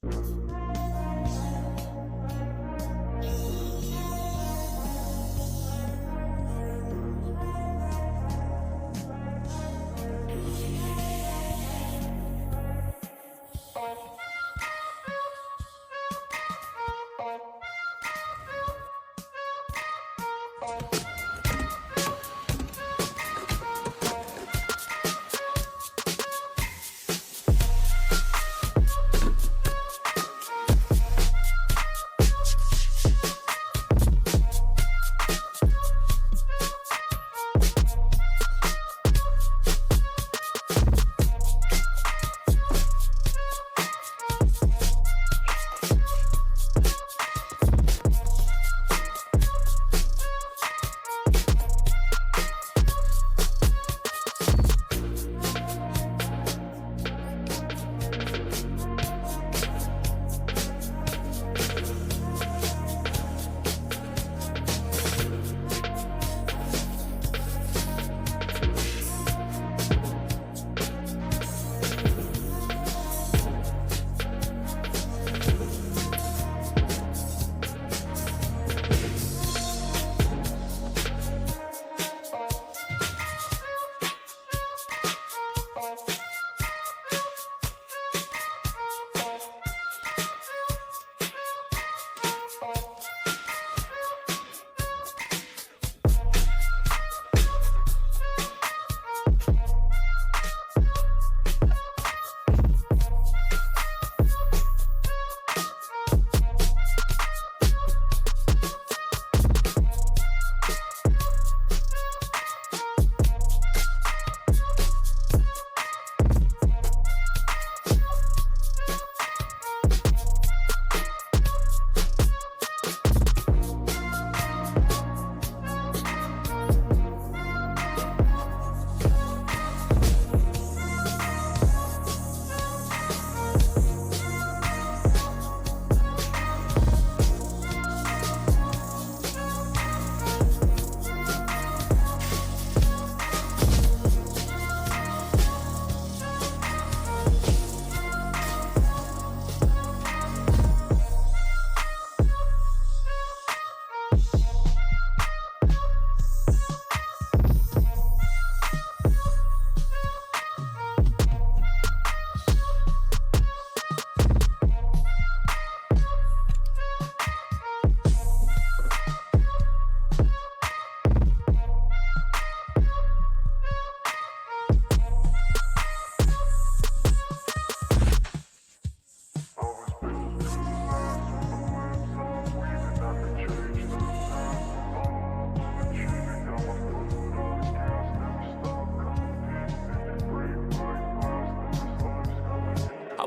I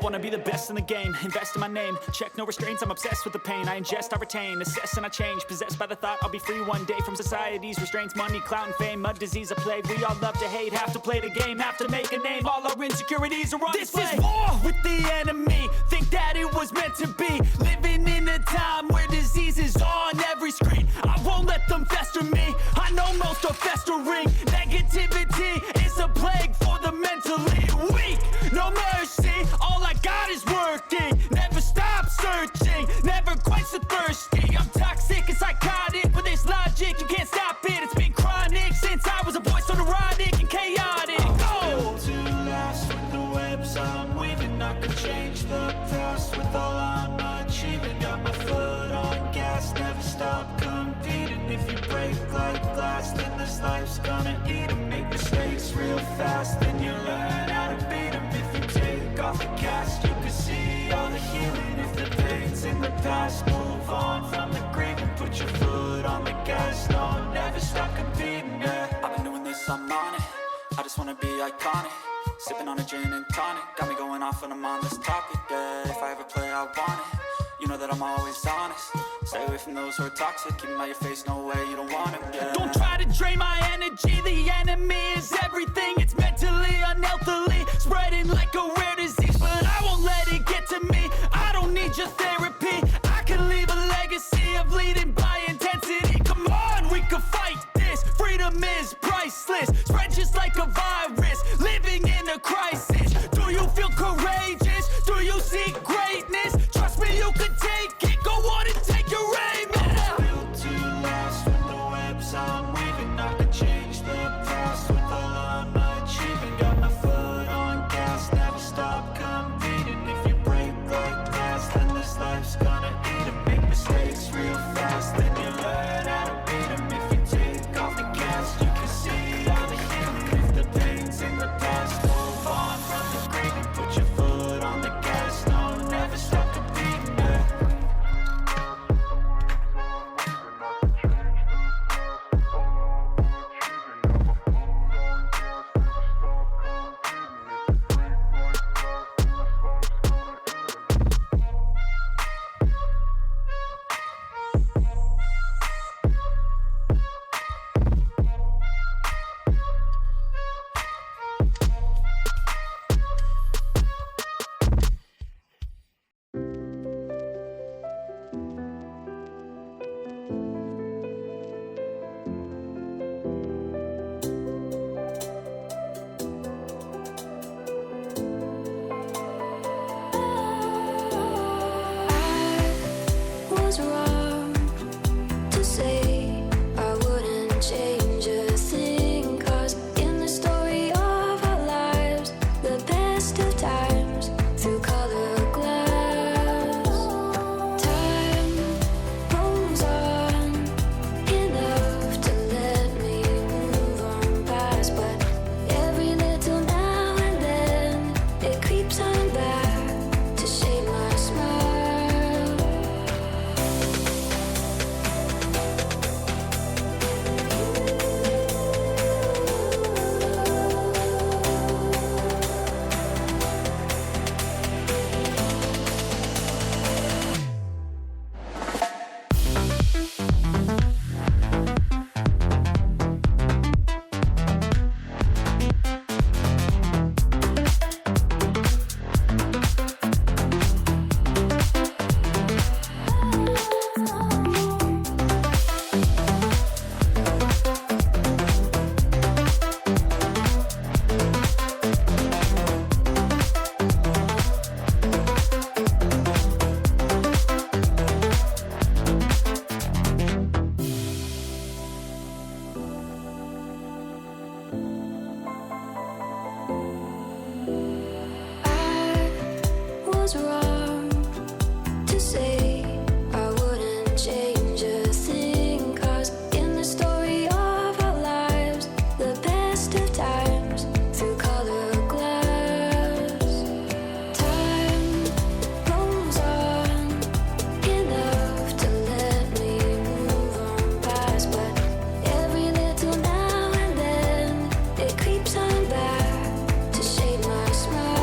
wanna be the best in the game, invest in my name. Check no restraints, I'm obsessed with the pain. I ingest, I retain, assess and I change. Possessed by the thought I'll be free one day from society's restraints. Money, clout and fame, mud, disease, a plague. We all love to hate, have to play the game, have to make a name. All our insecurities are on display. This is war with the enemy, think that it was meant to be. Living in a time where disease is on every screen. I won't let them fester me, I know most are festering. Negativity is a plague for the mentally weak. No mercy, all I got is working. Never stop searching, never quite so thirsty. I'm toxic and psychotic, with this logic you can't stop it. It's been chronic since I was a boy, so neurotic and chaotic. I'm built to last with the webs I'm weaving. I can change the past with all I'm achieving. Got my foot on gas, never stop competing. If you break like glass, then this life's gonna eat 'em. Make mistakes real fast, then you learn how to beat 'em. If you take off the cast, you can see all the healing. If the pain's in the past, move on from the grave and put your foot on the gas. No, never stop competing, yeah. I've been doing this, I'm on it. I just wanna be iconic. Sipping on a gin and tonic, got me going off when I'm on this topic, yeah. If I ever play, I want it. You know that I'm always honest. Stay away from those who are toxic. Keep them out your face, no way, you don't want it, yeah. Don't try to drain my energy. The enemy is everything. It's mentally, unhealthily spreading like a rare disease. But I won't let it get to me. I don't need your therapy. I can leave a legacy of leading by intensity. Come on, we can fight this. Freedom is priceless. Spread just like a virus. Living in a crisis. Do you feel courageous? Do you seek greatness? say I wouldn't change a thing, 'cause in the story of our lives, the best of times through color glass, time rolls on enough to let me move on past. But every little now and then it creeps on back to shade my smile.